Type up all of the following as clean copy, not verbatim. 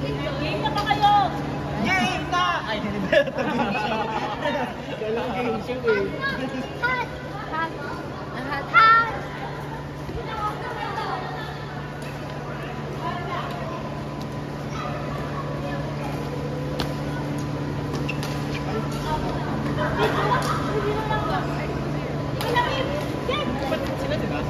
Game na ba kayo? Game na! Ay, hindi ba ito game show? Walang game show eh. Hot! Hot! Hot! Hot! Sila diba?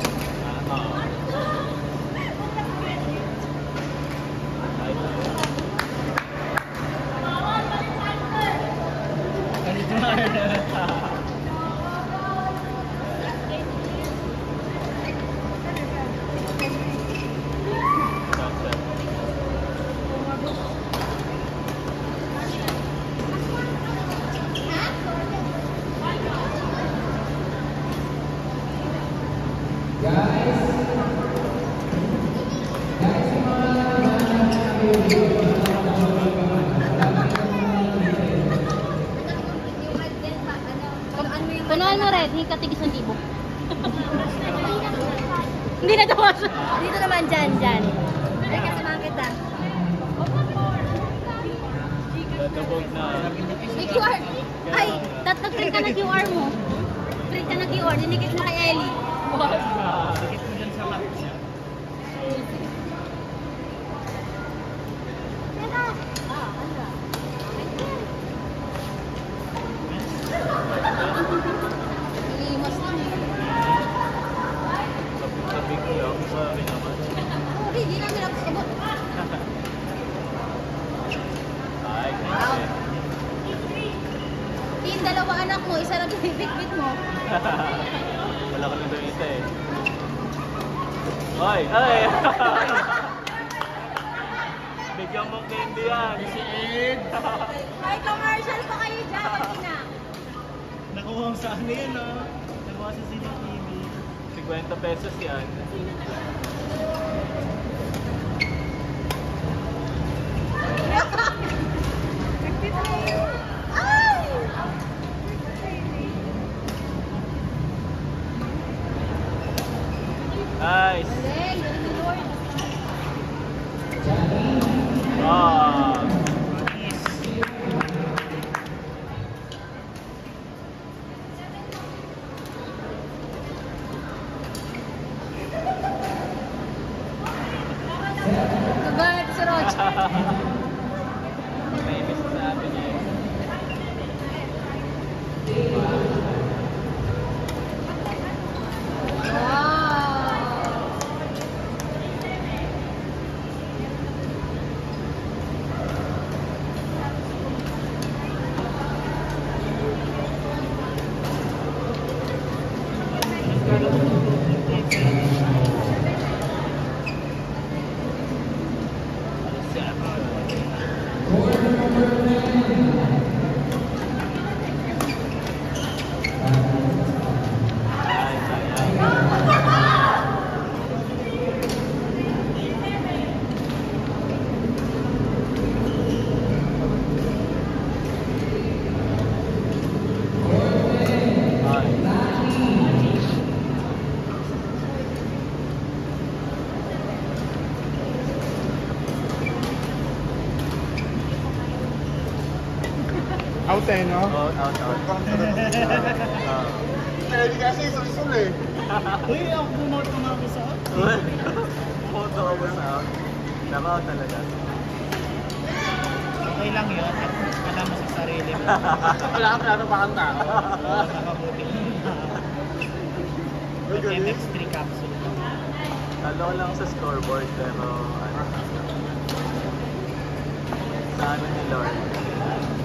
Punuan mo red, hikatigis ng libo. Hindi na tawas. Dito naman, dyan. Ay, kasamahan kita. Tatawag na. May QR. Ay, print ka ng QR mo. Print ka ng QR, dinikit mo kay Ellie. Dikit mo dyan sa map niya. Ilimos lang eh. Sabi ko lang sa akin naman. Hindi namin nakasabot. Ay, Wow. kasi. Team, dalawa anak mo, isa lang bibit-bit mo. Wala ka na doon isa eh. Ay! Ay! Bigyan mong candy yan. Si Ed! May commercial pa kayo dyan, na. Nakuha ko sa ano yan ah. Nakuha sa CCTV. 50 pesos yan. Nice! Ah! Nabanat si Rocha. May miss na natin eh. Wow! Out eh, no? Out. Hindi kasi isul-isul eh. Uy, ako bumoto na ako sa out. Photo ka ba sa out? Nakaw talaga. Okay lang yun. At alam mo sa sarili mo. Wala kang pinapapakang tao. Oo, nakabuti. MX3 capsule. Talo ko lang sa scoreboard pero ano. Sa ano ni Lord.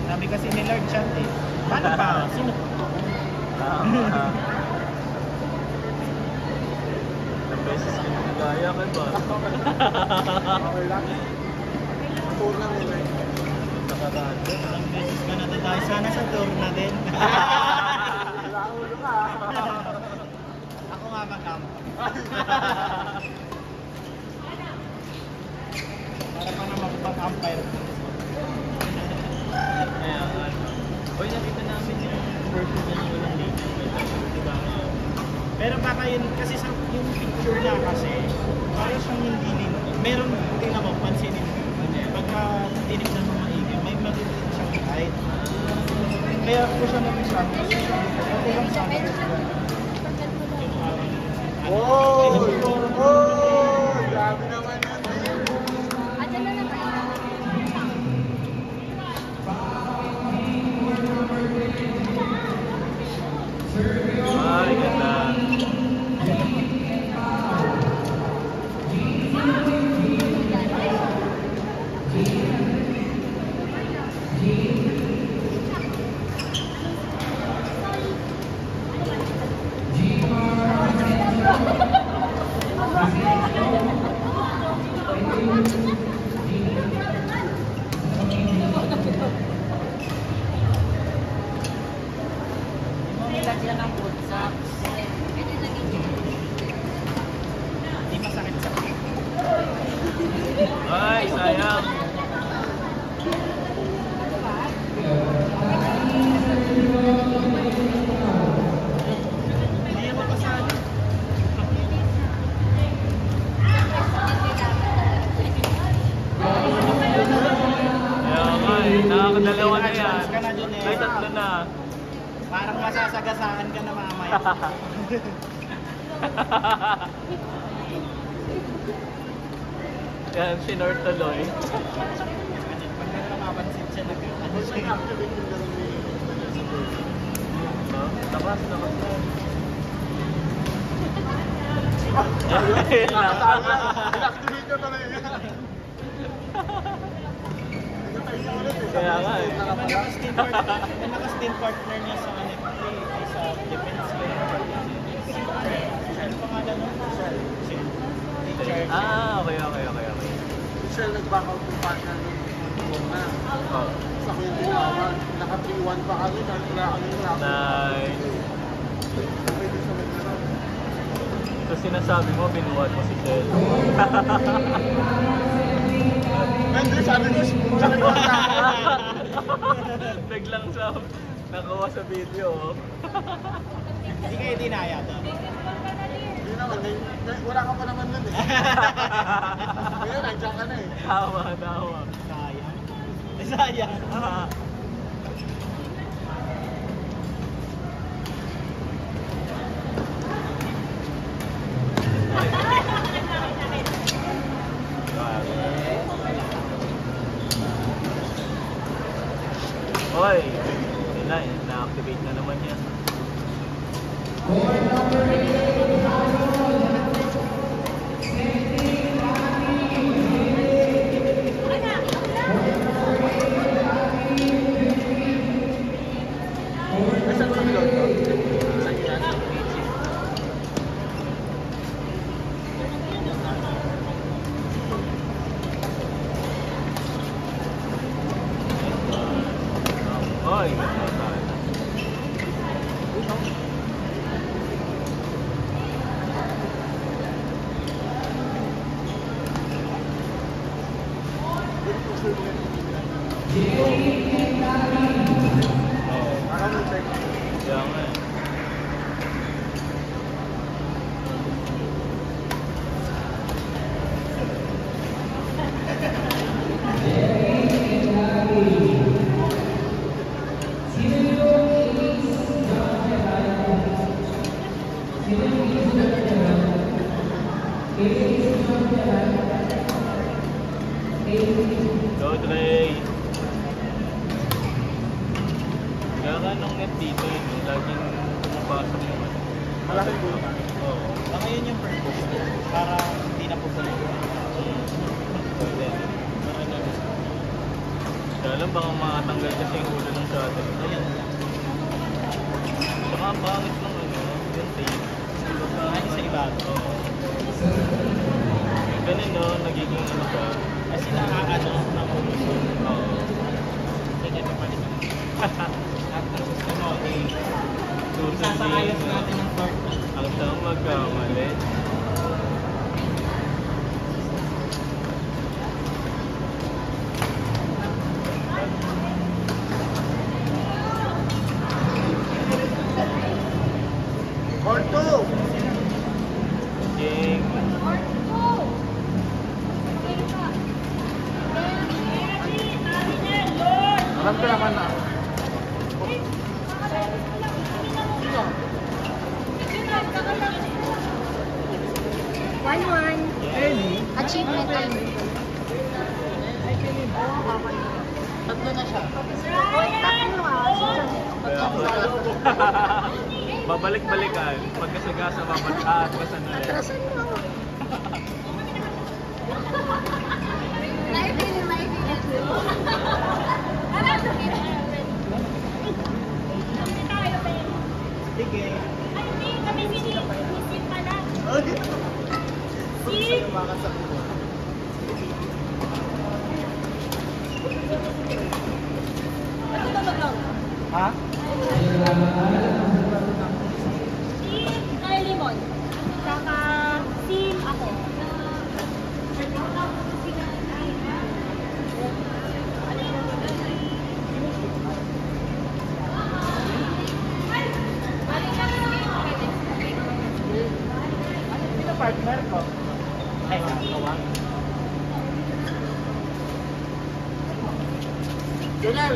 Sabi kasi ni Lord Chant eh. Paano pa? Sino? Ilang beses ka na nagaya ka ba? Okay lang. Tour lang nila eh. Nakaraan. Ilang beses ka natatay. Sana sa tour na din. Wala ang ulo ka. Ako nga mag-amp. Para pa na mag-umpire. Ayan. Uy, nakita namin yung version na yung walang late. Diba? Pero baka yun, kasi sa yung picture niya kasi, parang siyang hindi lin. Meron, tingnan mo, pansinin mo. Pagka Kaya po siya nag-shot. Okay lang sa akin. Oh! Oh! Grabe naman yan. Ayan na naman. Ay, ganda. Nilagyan ng food socks. Hindi masakit sa Ay, sayang. Hindi naman pasali. Kaya nga eh, nakakadalawa na yan. Ka na dun eh. Ay, tatlo na. Parang masasagasaan ka na mamaya. Yan, si North tuloy. Pag namapansin siya, ano siya. Activate yung lang ni No? Takas na. Nakasama. Inactivate niya talaga yan. Kaya nga eh. Yung naka-steam partner niya sa ano, ay sa defense yun. Ano pangalan nun? Richard. Ah, okay. Michelle nag-back out yung partner nung na. Oh, Sa ko yung tinawag. Naka-3-1 pa kami. Kahit wala kami yung nice. Pwede sa mga na. So sinasabi mo, binuhat mo si Sel. Hindi, sabi ko, sabi ko na. Biglang sa nakuha sa video. Oh. Hindi kayo dinaya to. Hindi naman, wala ka pa naman nun eh. Ngayon, nandiyan ka na eh. Tawa. Sayang. Sayang. Hoy, nila eh, na-activate na naman yan. Saan mo nilog ko? Saan yan? Hoy, ganda tayo. Parang may check. Kaya nga eh. Go Trey! Kaya nga nung net dito eh, laging pumapasok yung ano. Malaki po. Oo. Baka yun yung purpose niya. Para hindi na pupulit. Pwede. Kaya lang baka makatanggal kasi yung ulo ng shutter. Ayun lang. Saka ang pangit ng ano, yung tape. Ay, sa iba. Oo. Ganun no, nagiging ano siya. Kasi nakakaano na pulusyon. Oo. Sige, papalit. At gusto mo, eh, Susundin. isasayos natin ng part. Ang siyang magkamali. Or two! Jing. Alam ko naman na. 1-1. Early. Achievement time. Tatlo na siya. Tatlo Babalik-balikan. Pagkasagasa, babalikan. Kasan ulit. Atrasan mo. Live din, live din. Sige. Lumakas sa ulo. Ha? Limon. Saka sim ako. Sino partner ko? Ay, kawan. Junel!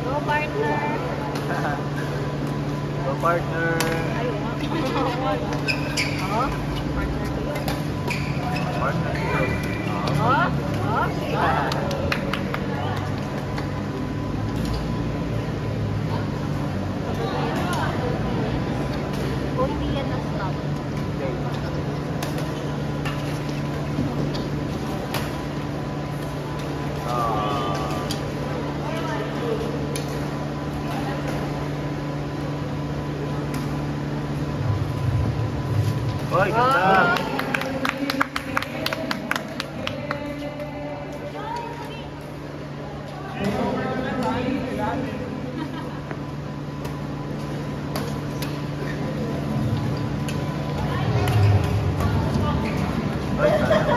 Go partner. Go partner. Kunti yan na stop. Oy, ganda. Oy, ganda.